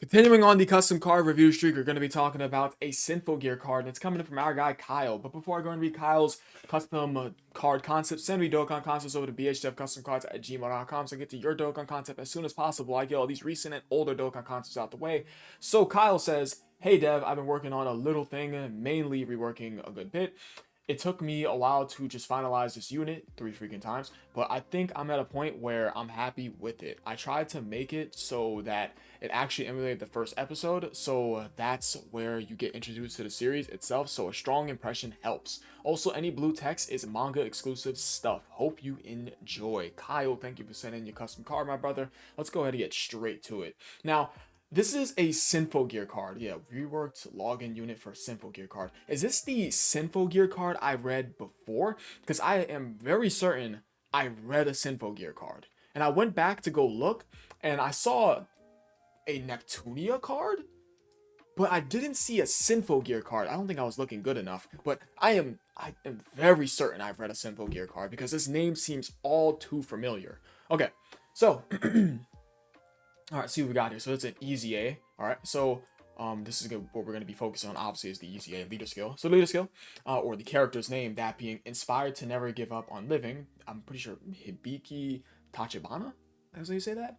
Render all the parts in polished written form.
Continuing on the custom card review streak, we're going to be talking about a Sinful Gear card, and it's coming in from our guy Kyle. But before I go and read Kyle's custom card concept, send me Dokkan concepts over to bhfcustomcards@gmail.com so I get to your Dokkan concept as soon as possible. I get all these recent and older Dokkan concepts out the way. So Kyle says, "Hey Dev, I've been working on a little thing, mainly reworking a good bit. It took me a while to just finalize this unit 3 freaking times, but I think I'm at a point where I'm happy with it. I tried to make it so that it actually emulated the first episode, so that's where you get introduced to the series itself, so a strong impression helps. Also, any blue text is manga exclusive stuff. Hope you enjoy." Kyle, thank you for sending your custom card, my brother. Let's go ahead and get straight to it. Now, this is a Sinful Gear card. Yeah, reworked login unit for Sinful Gear card. Is this the Sinful Gear card I read before? Because I am very certain I read a Sinful Gear card. And I went back to go look, and I saw a Neptunia card, but I didn't see a Sinful Gear card. I don't think I was looking good enough, but I am very certain I've read a Sinful Gear card because this name seems all too familiar. Okay, so all right, see what we got here. So it's an easy A. All right, so this is what we're going to be focusing on. Obviously, is the easy A leader skill. So leader skill, or the character's name, that being inspired to never give up on living. I'm pretty sure Hibiki Tachibana. That's how you say that.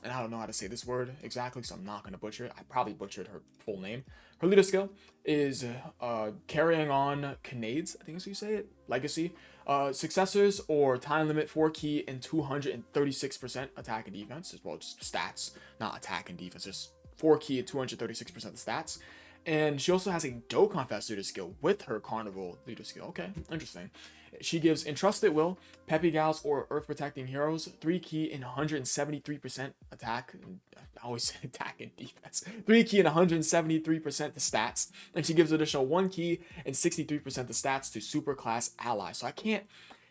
And I don't know how to say this word exactly, so I'm not going to butcher it. I probably butchered her full name. Her leader skill is carrying on Canades, I think that's how you say it, legacy. Successors or time limit 4 key and 236% attack and defense, as well, just stats, not attack and defense, just 4 key and 236% of stats. And she also has a Dokkan Fest leader skill with her Carnival leader skill. Okay, interesting. She gives Entrusted Will, Peppy Gals, or Earth Protecting Heroes 3 key and 173% attack. I always say attack and defense. 3 key and 173% to stats. And she gives additional 1 key and 63% to stats to super class allies. So I can't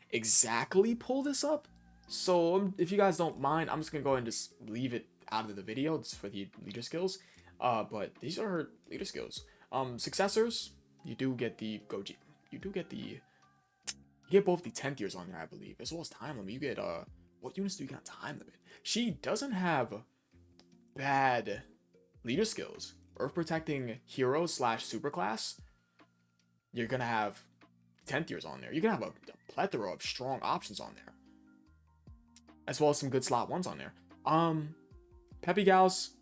exactly pull this up. So if you guys don't mind, I'm just going to go ahead and just leave it out of the video. It's for the leader skills. But these are her leader skills. Successors, you do get the Goji. You get both the 10th years on there, I believe, as well as time limit. You get what units do you get on time limit? She doesn't have bad leader skills. Earth protecting heroes slash superclass. You're gonna have 10th years on there. You're gonna have a plethora of strong options on there, as well as some good slot ones on there. Peppy Gals,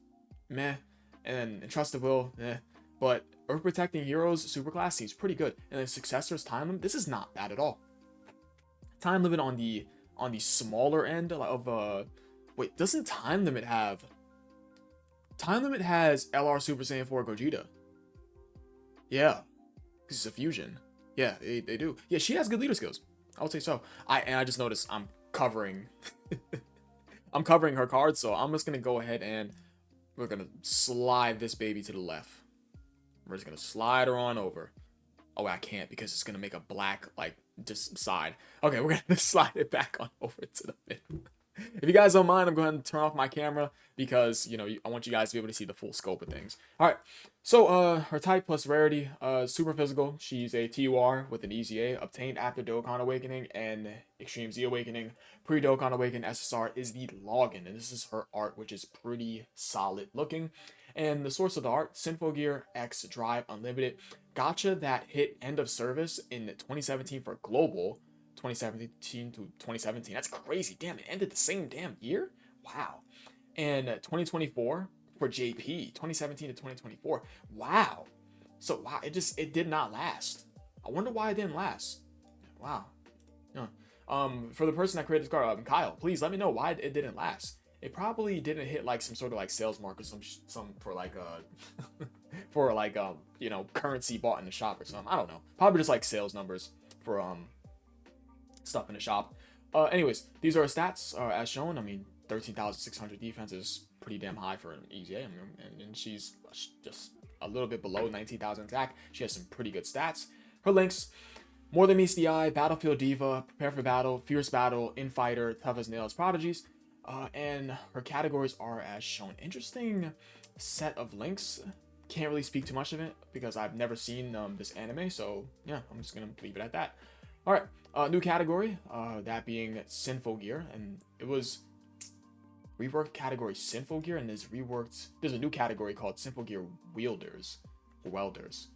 meh, and Entrusted Will, meh. But Earth Protecting Heroes Superclass seems pretty good. And then Successor's time limit, this is not bad at all. Time limit on the smaller end of wait, doesn't time limit have has LR Super Saiyan 4 Gogeta? Yeah, because it's a fusion. Yeah, they do. Yeah, she has good leader skills. I would say so. I just noticed I'm covering I'm covering her card, so I'm just gonna go ahead and we're gonna slide this baby to the left. We're just gonna slide her on over. Oh, I can't because it's gonna make a black like just side. Okay, we're gonna slide it back on over to the middle. If you guys don't mind, I'm going to turn off my camera because, you know, I want you guys to be able to see the full scope of things. All right, so her type plus rarity, super physical. She's a TUR with an easy A, obtained after Dokkan Awakening and Extreme Z Awakening. Pre-Dokkan Awakening SSR is the login, and this is her art, which is pretty solid looking. And the source of the art, Sinful Gear X Drive Unlimited. Gotcha that hit end of service in 2017 for Global. 2017 to 2017. That's crazy. Damn, it ended the same damn year? Wow. And 2024 for JP, 2017 to 2024. Wow. So wow, it did not last. I wonder why it didn't last. Wow. Yeah. For the person that created this card, Kyle, please let me know why it didn't last. It probably didn't hit like some sort of like sales mark or some for like for like you know, currency bought in the shop or something. I don't know. Probably just like sales numbers for stuff in the shop. Anyways, these are her stats as shown. I mean, 13,600 defense is pretty damn high for an EZA. I mean, and she's just a little bit below 19,000 attack. She has some pretty good stats. Her links: More Than Meets the Eye, Battlefield Diva, Prepare for Battle, Fierce Battle, Infighter, Tough as Nails, Prodigies. And her categories are as shown. Interesting set of links. Can't really speak too much of it because I've never seen this anime, so yeah, I'm just gonna leave it at that. All right, new category, that being Sinful Gear, and it was reworked category Sinful Gear, and there's a new category called Sinful Gear Wielders or Welders.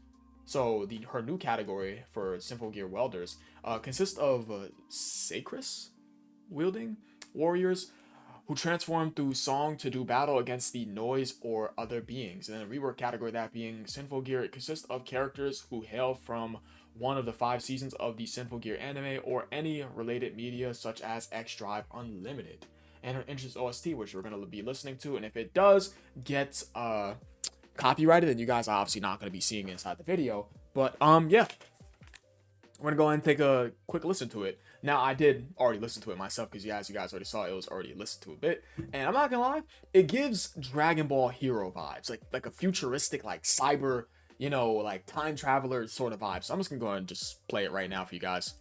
So her new category for Sinful Gear Welders consists of Sacris wielding warriors who transform through song to do battle against the noise or other beings. And then a rework category, that being Sinful Gear, it consists of characters who hail from one of the 5 seasons of the Sinful Gear anime or any related media such as X Drive Unlimited. And her entrance OST, which we're going to be listening to, and if it does get copyrighted, then you guys are obviously not going to be seeing it inside the video. But yeah, we're gonna go ahead and take a quick listen to it. Now, I did already listen to it myself because, yeah, as you guys already saw, it was already listened to a bit. And I'm not gonna lie, it gives Dragon Ball Hero vibes, like a futuristic, like cyber, like time traveler sort of vibe. So I'm just gonna go ahead and just play it right now for you guys.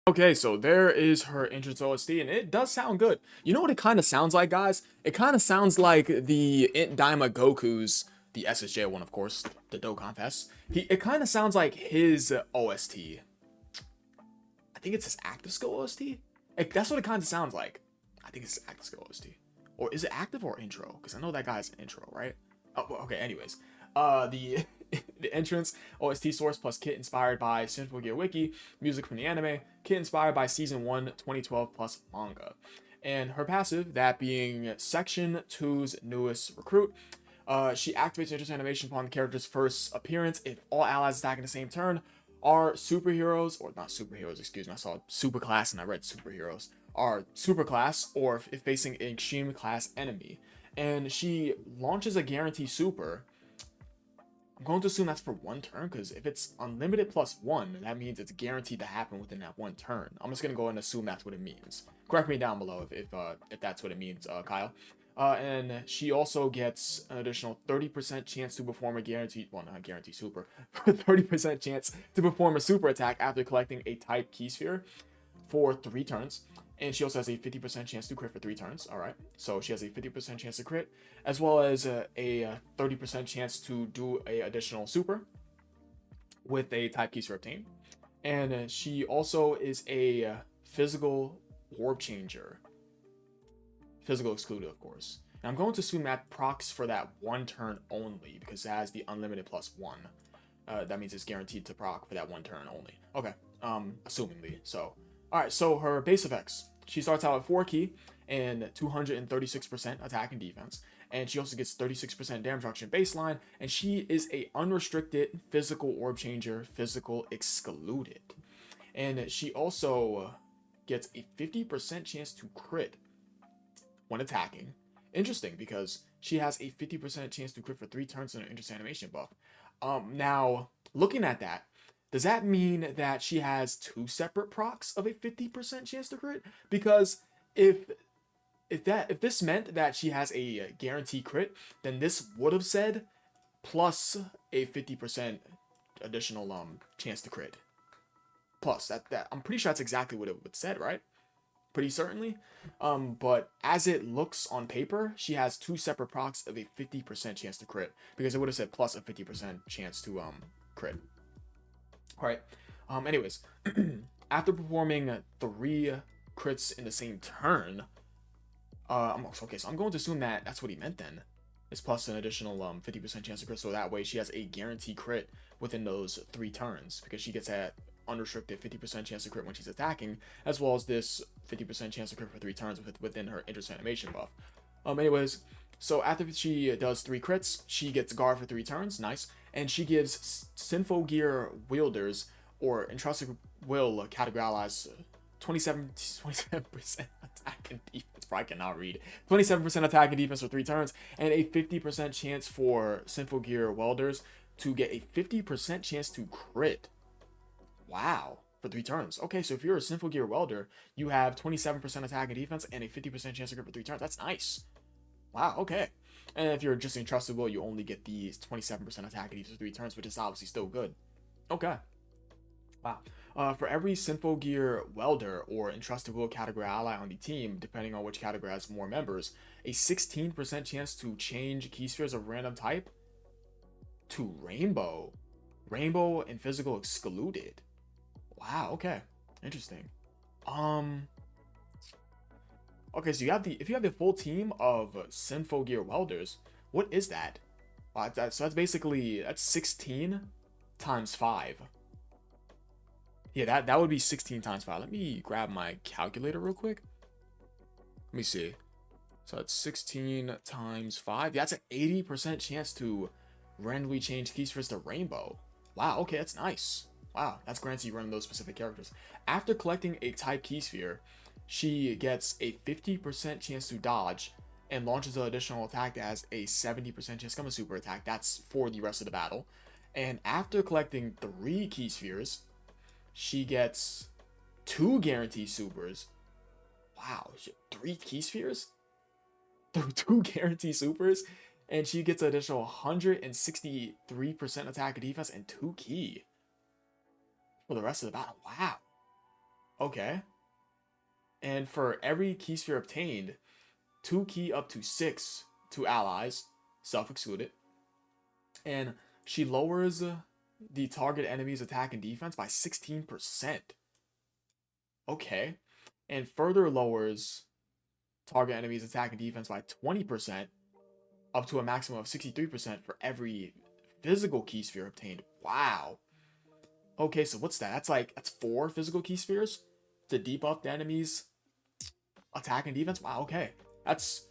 Okay, so there is her entrance OST, and it does sound good. You know what it kind of sounds like, guys? It kind of sounds like the Int Daima Goku's, the SSJ one, of course, the Dokkan Fest. It kind of sounds like his OST. I think it's his active skill OST. That's what it kind of sounds like. I think it's his active skill OST. Or is it active or intro? Because I know that guy's intro, right? Oh, well, okay, anyways. The the entrance OST source plus kit inspired by Sinful Gear Wiki, music from the anime, kit inspired by Season 1 2012 plus manga. And her passive, that being Section 2's newest recruit, she activates entrance animation upon the character's first appearance if all allies attack in the same turn are superheroes, or not superheroes, excuse me, I saw superclass and I read superheroes, are superclass, or if facing an extreme class enemy. And she launches a guarantee super. I'm going to assume that's for one turn, because if it's unlimited plus 1, that means it's guaranteed to happen within that one turn. I'm just going to go and assume that's what it means. Correct me down below if that's what it means, Kyle. And she also gets an additional 30% chance to perform a guaranteed, well, not guarantee super, 30% chance to perform a super attack after collecting a type key sphere for 3 turns. And she also has a 50% chance to crit for 3 turns. All right. So she has a 50% chance to crit, as well as a 30% chance to do a additional super with a type keys for obtain. And she also is a physical orb changer. Physical excluded, of course. And I'm going to assume that procs for that 1 turn only, because it has the unlimited plus 1. That means it's guaranteed to proc for that 1 turn only. Okay. Assumingly. So alright, so her base effects. She starts out at 4 key and 236% attack and defense. And she also gets 36% damage reduction baseline. And she is a unrestricted physical orb changer, physical excluded. And she also gets a 50% chance to crit when attacking. Interesting, because she has a 50% chance to crit for 3 turns in her interest animation buff. Now, looking at that, does that mean that she has 2 separate procs of a 50% chance to crit? Because if this meant that she has a guarantee crit, then this would have said plus a 50% additional chance to crit. Plus that I'm pretty sure that's exactly what it would said, right? Pretty certainly. But as it looks on paper, she has 2 separate procs of a 50% chance to crit, because it would have said plus a 50% chance to crit. Alright, anyways, after performing 3 crits in the same turn, okay, so I'm going to assume that that's what he meant then. It's plus an additional 50% chance to crit, so that way she has a guaranteed crit within those 3 turns, because she gets that unrestricted 50% chance to crit when she's attacking, as well as this 50% chance to crit for 3 turns within her interest animation buff. Anyways, so after she does 3 crits, she gets guard for 3 turns, nice, and she gives Sinful Gear wielders, or entrusted will categorize 27% attack and defense. I cannot read. 27% attack and defense for 3 turns, and a 50% chance for Sinful Gear welders to get a 50% chance to crit. Wow, for 3 turns. Okay, so if you're a Sinful Gear Welder, you have 27% attack and defense and a 50% chance to crit for 3 turns. That's nice. Wow, okay. And if you're just Entrusted Will, you only get these 27% attack and defense for 3 turns, which is obviously still good. Okay. Wow. For every Sinful Gear Welder or Entrusted Will category ally on the team, depending on which category has more members, a 16% chance to change key spheres of random type to Rainbow. Rainbow and Physical excluded. Wow, okay. Interesting. Okay, so if you have the full team of Sinful Gear Welders, what is that? So that's basically, that's 16 times 5. Yeah, that would be 16 times 5. Let me grab my calculator real quick. Let me see. So that's 16 times 5. That's an 80% chance to randomly change key spheres to Rainbow. Wow, okay, that's nice. Wow, that's granted you run those specific characters. After collecting a type key sphere, she gets a 50% chance to dodge and launches an additional attack that has a 70% chance to become a super attack. That's for the rest of the battle. And after collecting 3 key spheres, she gets 2 guaranteed supers. Wow, 3 key spheres? 2 guaranteed supers? And she gets an additional 163% attack and defense and 2 key for the rest of the battle. Wow. Okay. And for every key sphere obtained, 2 key up to 6 to allies, self-excluded. And she lowers the target enemy's attack and defense by 16%. Okay. And further lowers target enemy's attack and defense by 20%, up to a maximum of 63% for every physical key sphere obtained. Wow. Okay, so what's that? That's 4 physical key spheres to debuff the enemy's attack and defense. Wow, okay. That's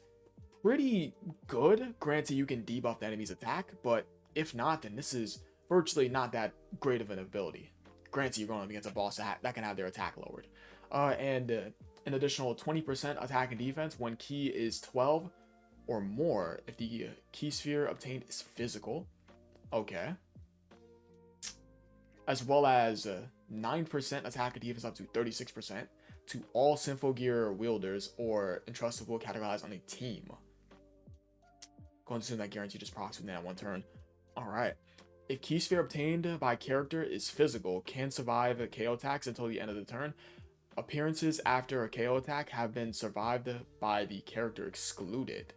pretty good. Granted, you can debuff the enemy's attack, but if not, then this is virtually not that great of an ability. Granted, you're going up against a boss that can have their attack lowered. And an additional 20% attack and defense when key is 12 or more if the key sphere obtained is physical. Okay. As well as 9% attack and defense up to 36% to all Sinful Gear wielders or Entrusted Will categorized on a team. Going to assume that guarantee just procs within that 1 turn. Alright. If key sphere obtained by character is physical, can survive KO attacks until the end of the turn. Appearances after a KO attack have been survived by the character excluded.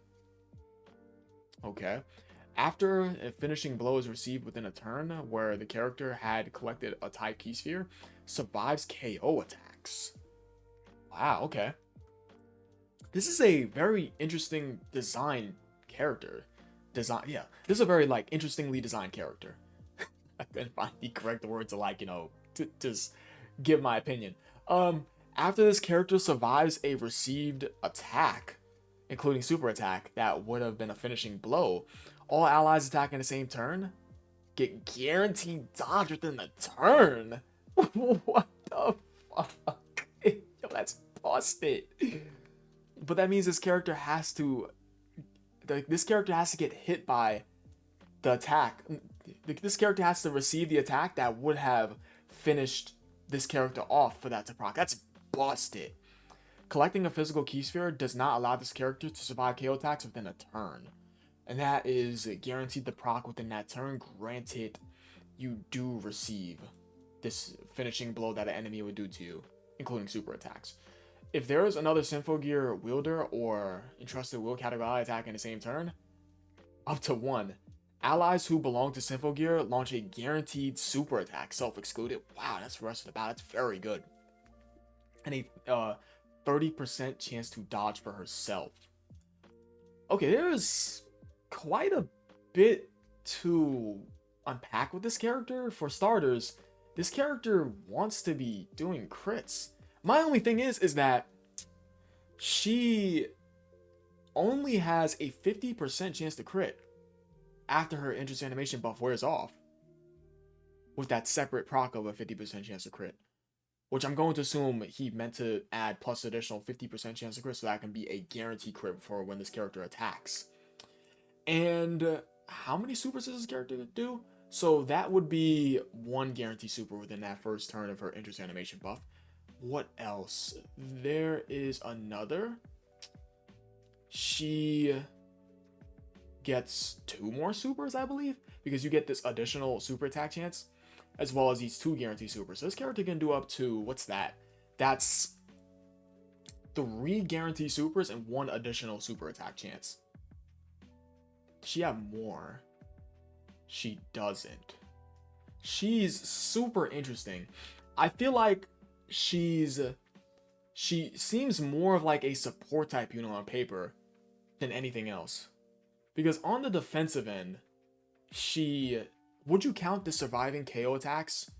Okay. After a finishing blow is received within a turn where the character had collected a type key sphere, survives KO attacks. Wow, okay. This is a very interesting design character. Yeah, this is a very interestingly designed character. I couldn't find the correct word to to just give my opinion. After this character survives a received attack, including super attack, that would have been a finishing blow, all allies attacking the same turn get guaranteed dodge within the turn. What the fuck? Yo, that's busted. But that means this character has to get hit by the attack. This character has to receive the attack that would have finished this character off for that to proc. That's busted. Collecting a physical key sphere does not allow this character to survive KO attacks within a turn. And that is guaranteed to proc within that turn, granted you do receive this finishing blow that an enemy would do to you, including super attacks. If there is another Sinful Gear wielder or Entrusted Will category attack in the same turn, up to 1, allies who belong to Sinful Gear launch a guaranteed super attack, self-excluded. Wow, that's the rest of the battle. That's very good. And a 30% chance to dodge for herself. Okay, there's quite a bit to unpack with this character. For starters, this character wants to be doing crits. My only thing is that she only has a 50% chance to crit after her interest animation buff wears off, with that separate proc of a 50% chance to crit, which I'm going to assume he meant to add plus additional 50% chance to crit so that can be a guaranteed crit for when this character attacks. And how many supers does this character do? So that would be one guarantee super within that first turn of her interest animation buff. What else? There is another. She gets 2 more supers, I believe, because you get this additional super attack chance, as well as these 2 guarantee supers. So this character can do up to, what's that? That's 3 guarantee supers and 1 additional super attack chance. Does she have more? She doesn't. She's super interesting. I feel like she seems more of like a support type unit on paper than anything else. Because on the defensive end, would you count the surviving KO attacks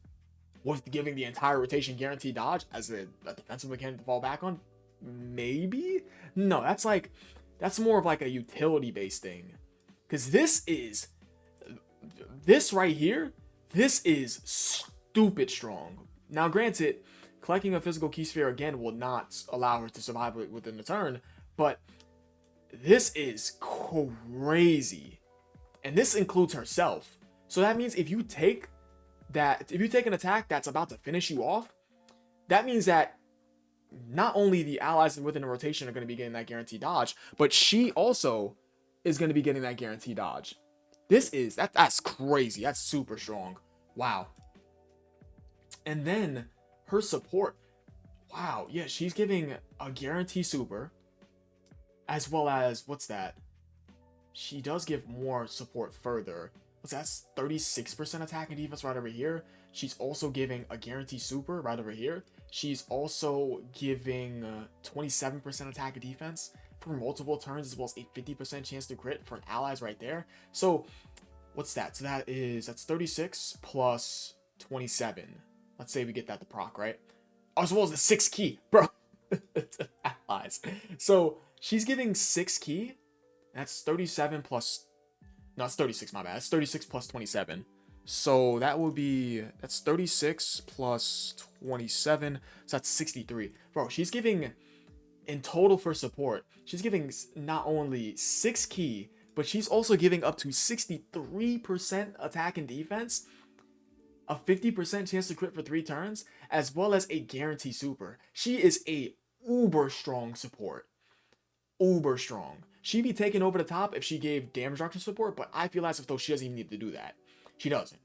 with giving the entire rotation guaranteed dodge as a defensive mechanic to fall back on? Maybe? No, that's more of like a utility based thing. Because this right here, this is stupid strong. Now granted, collecting a physical key sphere again will not allow her to survive within the turn, but this is crazy. And this includes herself. So that means if you take an attack that's about to finish you off, that means that not only the allies within the rotation are going to be getting that guaranteed dodge, but she also is going to be getting that guaranteed dodge. That's crazy. That's super strong. Wow. And then her support. Wow. Yeah, she's giving a guarantee super, as well as, what's that? She does give more support further. That's 36% attack and defense right over here. She's also giving a guarantee super right over here. She's also giving 27% attack and defense for multiple turns, as well as a 50% chance to crit for allies right there. So what's that? So that's 36 plus 27. Let's say we get that to proc, right? As well as the 6 key, bro. Allies. So she's giving 6 key. That's 37 plus... No, it's 36, my bad. That's 36 plus 27. So that's 36 plus 27. So that's 63. Bro, she's giving, in total for support, she's giving not only 6 key, but she's also giving up to 63% attack and defense, a 50% chance to crit for 3 turns, as well as a guarantee super. She is a uber strong support. Uber strong. She'd be taking over the top if she gave damage reduction support, but I feel as if though she doesn't even need to do that. She doesn't.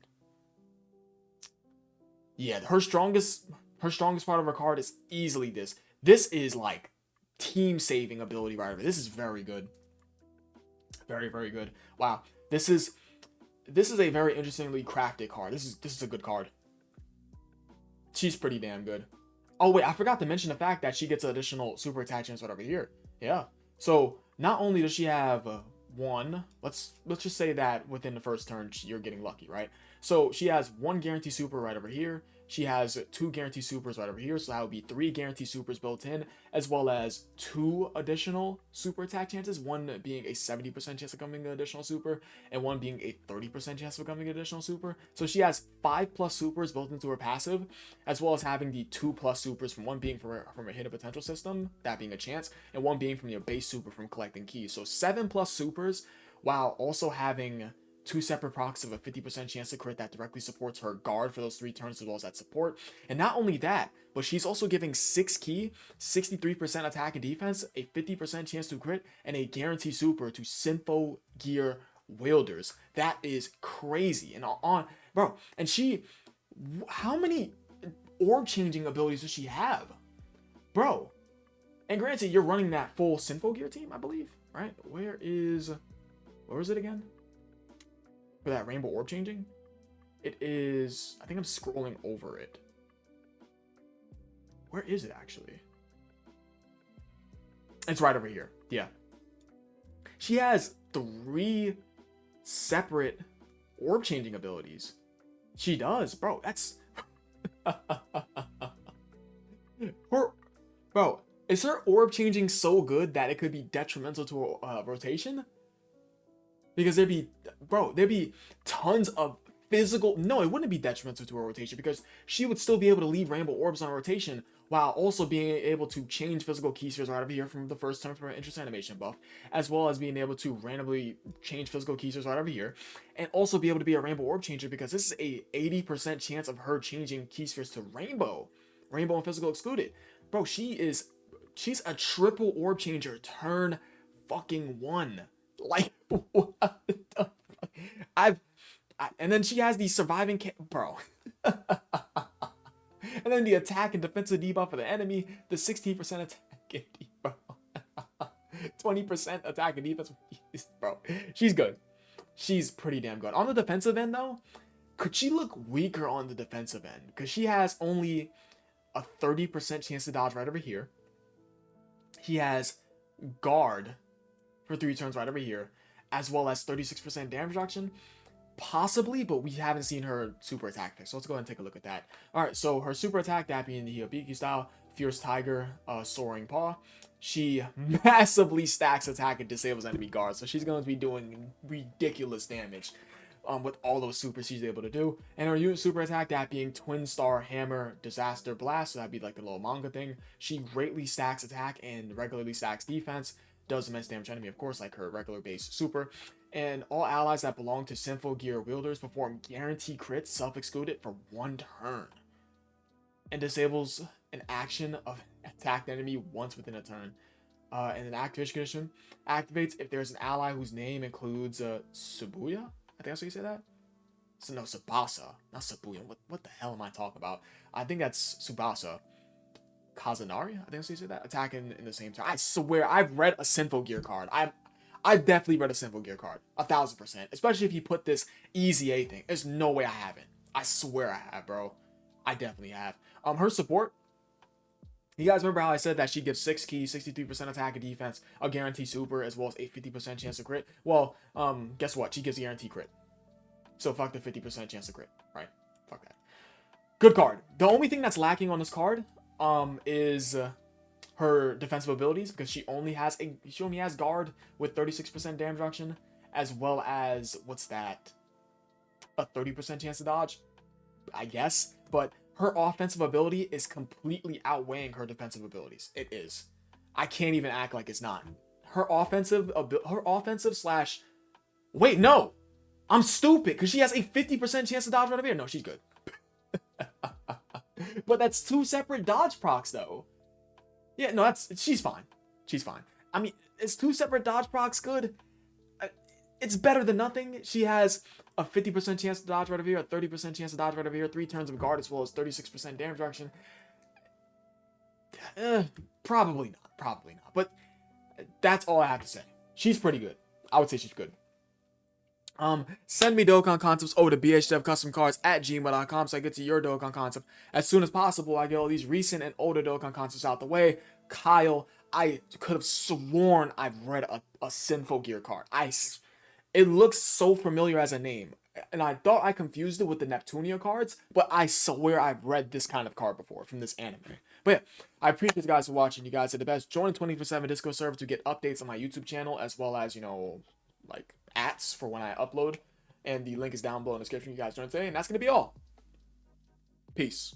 Yeah, her strongest part of her card is easily this. This is like team saving ability right over. This is very good. Very, very good. Wow. This is a very interestingly crafted card. This is a good card. She's pretty damn good. Oh wait, I forgot to mention the fact that she gets additional super attack chance right over here. Yeah. So not only does she have 1, let's just say that within the first turn you're getting lucky, right? So she has 1 guarantee super right over here. She has 2 guarantee supers right over here, so that would be 3 guarantee supers built in, as well as 2 additional super attack chances, one being a 70% chance of becoming an additional super, and one being a 30% chance of becoming an additional super. So she has 5 plus supers built into her passive, as well as having the 2 plus supers from one being from a hidden potential system, that being a chance, and one being from your base super from collecting keys. So 7 plus supers, while also having 2 separate procs of a 50% chance to crit that directly supports her guard for those 3 turns, as well as that support. And not only that, but she's also giving 6 key, 63% attack and defense, a 50% chance to crit, and a guarantee super to Sympho Gear wielders. That is crazy. And bro, and how many orb changing abilities does she have? Bro. And granted, you're running that full Sympho Gear team, I believe, right? Where is it again? For that rainbow orb changing? It is... I think I'm scrolling over it. Where is it, actually? It's right over here. Yeah. She has 3 separate orb changing abilities. She does. Bro, that's... Bro, is her orb changing so good that it could be detrimental to rotation? Because there'd be tons of physical... No, it wouldn't be detrimental to her rotation because she would still be able to leave rainbow orbs on rotation while also being able to change physical keystrokes right over here from the first turn from an interest animation buff, as well as being able to randomly change physical keystrokes right over here, and also be able to be a rainbow orb changer, because this is a 80% chance of her changing keystrokes to rainbow and physical excluded. Bro, she's a triple orb changer turn fucking one. Like, what the fuck? And then she has the surviving bro. And then the attack and defensive debuff for the enemy, the 16% attack and debuff, 20% attack and defense, bro. She's good. She's pretty damn good. On the defensive end, though, could she look weaker on the defensive end? Because she has only a 30% chance to dodge right over here. He has guard for 3 turns right over here, as well as 36% damage reduction. Possibly, but we haven't seen her super attack pick, so let's go ahead and take a look at that. Alright, so her super attack, that being the Hiyobiki style, Fierce Tiger, Soaring Paw. She massively stacks attack and disables enemy guards, so she's going to be doing ridiculous damage with all those supers she's able to do. And her unit super attack, that being Twin Star Hammer Disaster Blast, so that'd be like the little manga thing. She greatly stacks attack and regularly stacks defense, does immense damage to enemy, of course, like her regular base super. And all allies that belong to Sinful Gear wielders perform guaranteed crits self-excluded for 1 turn. And disables an action of attacked enemy once within a turn. And an activation condition activates if there's an ally whose name includes Shibuya? I think that's what you say that? So no, Tsubasa, not Shibuya. What the hell am I talking about? I think that's Tsubasa. Kazanari? I think that's what you say that? Attacking in the same turn. I swear, I've read a Sinful Gear card. I've definitely read a Sinful Gear card. 1000%. Especially if you put this easy A thing. There's no way I haven't. I swear I have, bro. I definitely have. Her support. You guys remember how I said that she gives 6 keys, 63% attack and defense, a guarantee super, as well as a 50% chance to crit? Well, guess what? She gives a guarantee crit. So fuck the 50% chance to crit, right? Fuck that. Good card. The only thing that's lacking on this card, is her defensive abilities, because she only has guard with 36% damage reduction, as well as, what's that, a 30% chance to dodge, I guess. But her offensive ability is completely outweighing her defensive abilities. It is. I can't even act like it's not. Her offensive slash, wait, no, I'm stupid, because she has a 50% chance to dodge right over here. No, she's good. But that's 2 separate dodge procs, though. Yeah, no, she's fine. She's fine. I mean, is 2 separate dodge procs good? It's better than nothing. She has a 50% chance to dodge right over here, a 30% chance to dodge right over here, 3 turns of guard, as well as 36% damage reduction. Probably not. Probably not. But that's all I have to say. She's pretty good. I would say she's good. Send me Dokkan concepts over to bhdevcustomcards@gmail.com so I get to your Dokkan concept as soon as possible. I get all these recent and older Dokkan concepts out the way. Kyle, I could have sworn I've read a Sinful Gear card. It looks so familiar as a name, and I thought I confused it with the Neptunia cards, but I swear I've read this kind of card before from this anime. But yeah, I appreciate you guys for watching. You guys are the best. Join the 24/7 Discord server to get updates on my YouTube channel, as well as, like ats for when I upload, and the link is down below in the description. You guys join today, and that's gonna be all. Peace.